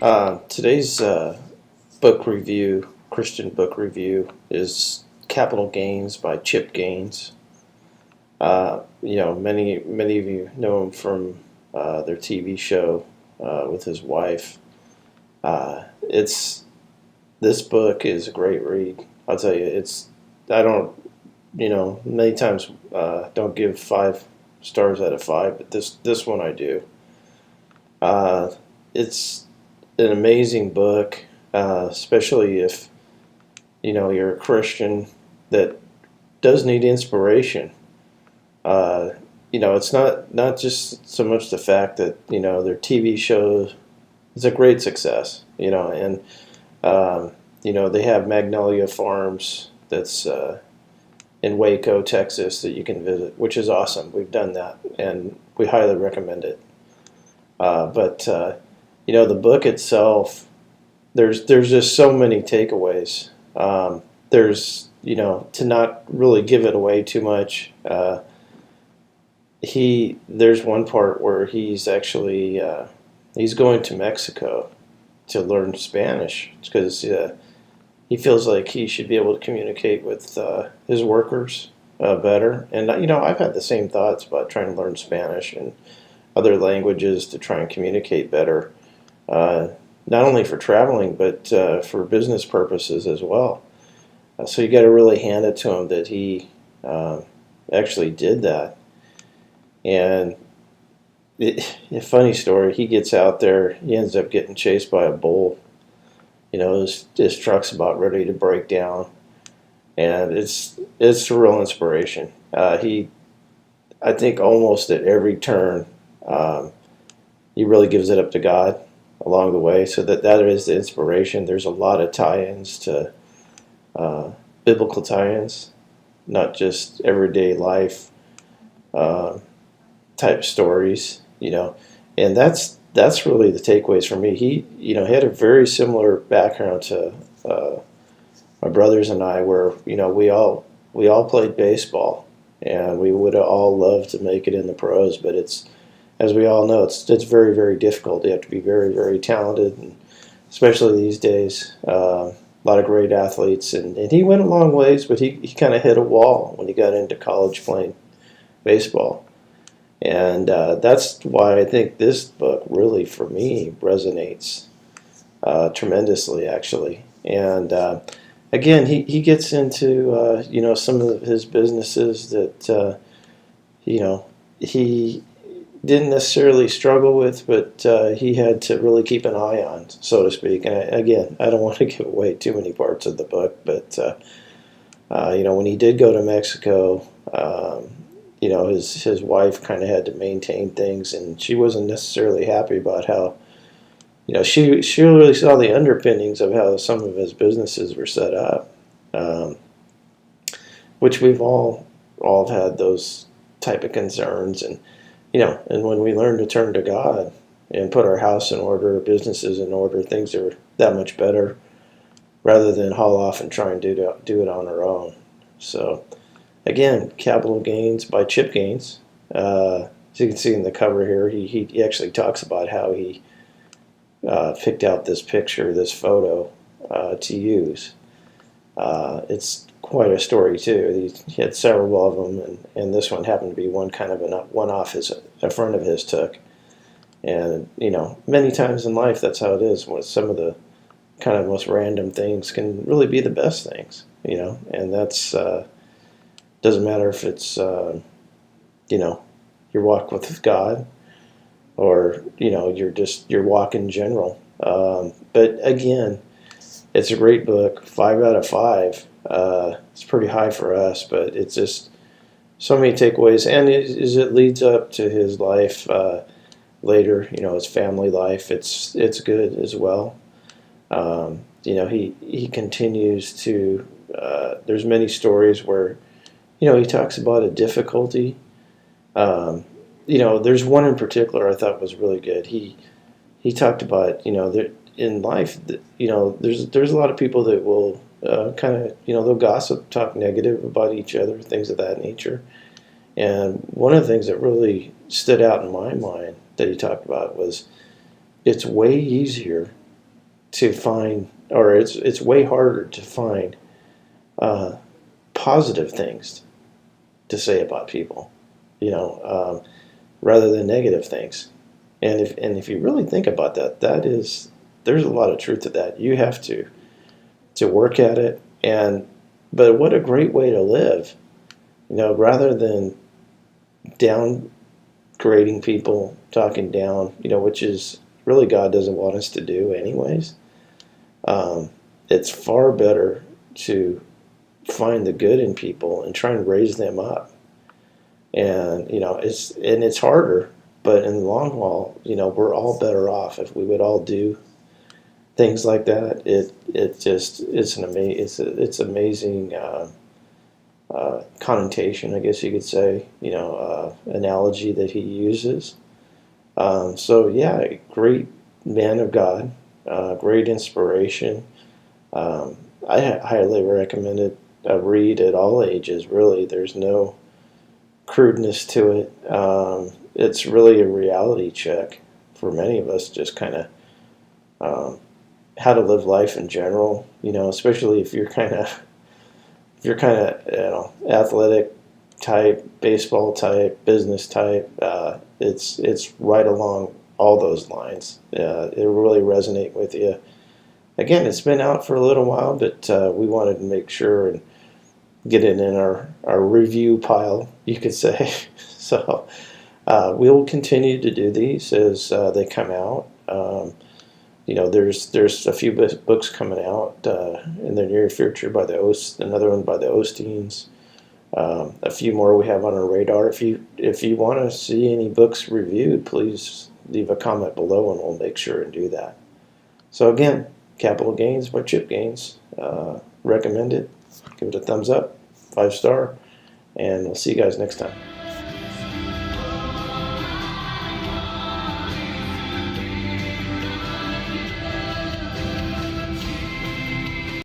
Today's book review, Christian book review, is Capital Gains by Chip Gaines. Many of you know him from their TV show with his wife. It's This book is a great read. I'll tell you, I don't many times don't give 5 stars out of 5, but this one I do. It's an amazing book, especially if you're a Christian that does need inspiration. It's not just so much the fact that their TV show is a great success. They have Magnolia Farms that's in Waco, Texas, that you can visit, which is awesome. We've done that, and we highly recommend it. But the book itself, there's just so many takeaways. To not really give it away too much. There's one part where he's actually he's going to Mexico to learn Spanish because he feels like he should be able to communicate with his workers better. And I've had the same thoughts about trying to learn Spanish and other languages to try and communicate better, not only for traveling but for business purposes as well. So you got to really hand it to him that he actually did that. And a funny story, he gets out there, he ends up getting chased by a bull. His truck's about ready to break down, and it's a real inspiration. I think almost at every turn, he really gives it up to God along the way, so that is the inspiration. There's a lot of tie-ins to biblical tie-ins, not just everyday life type stories, and that's really the takeaways for me. He had a very similar background to my brothers and I, where we all played baseball, and we would all love to make it in the pros, but as we all know, it's very, very difficult. You have to be very, very talented, and especially these days. A lot of great athletes, and he went a long ways, but he kind of hit a wall when he got into college playing baseball. And that's why I think this book really, for me, resonates tremendously, actually. And again, he gets into some of his businesses that he didn't necessarily struggle with, but he had to really keep an eye on, so to speak. And again, I don't want to give away too many parts of the book, but when he did go to Mexico. His wife kind of had to maintain things, and she wasn't necessarily happy about how, she really saw the underpinnings of how some of his businesses were set up, which we've all had those type of concerns, and when we learn to turn to God and put our house in order, businesses in order, things are that much better, rather than haul off and try and do it on our own. So. Again, Capital Gains by Chip Gaines. As you can see in the cover here, he actually talks about how he picked out this picture, this photo, to use. It's quite a story, too. He had several of them, and this one happened to be one kind of one-off a friend of his took. And, many times in life, that's how it is. When some of the kind of most random things can really be the best things, and that's... doesn't matter if it's, your walk with God or, your walk in general. But again, it's a great book, 5 out of 5. It's pretty high for us, but it's just so many takeaways. And as it leads up to his life later, his family life, it's good as well. He continues to, there's many stories where, he talks about a difficulty. There's one in particular I thought was really good. He talked about, that in life, there's a lot of people that will they'll gossip, talk negative about each other, things of that nature. And one of the things that really stood out in my mind that he talked about was it's way easier to find, or it's way harder to find uh, positive things to say about people, rather than negative things. And if you really think about that, there's a lot of truth to that. You have to work at it, but what a great way to live, rather than downgrading people, talking down, which is really God doesn't want us to do anyways. It's far better to find the good in people and try and raise them up. And it's harder, but in the long haul, we're all better off if we would all do things like that. It's amazing connotation, I guess you could say, analogy that he uses. So yeah, great man of God, great inspiration. I highly recommend it. Read at all ages. Really, there's no crudeness to it. It's really a reality check for many of us, just kind of how to live life in general. Especially if you're kind of athletic type, baseball type, business type. It's right along all those lines. It will really resonate with you. Again, it's been out for a little while, but we wanted to make sure and get it in our review pile, you could say. So we'll continue to do these as they come out. There's a few books coming out in the near future by another one by the Osteens. A few more we have on our radar. If you want to see any books reviewed, please leave a comment below, and we'll make sure and do that. So again, Capital Gains by Chip Gaines. Recommend it. Give it a thumbs up, 5-star, and we'll see you guys next time.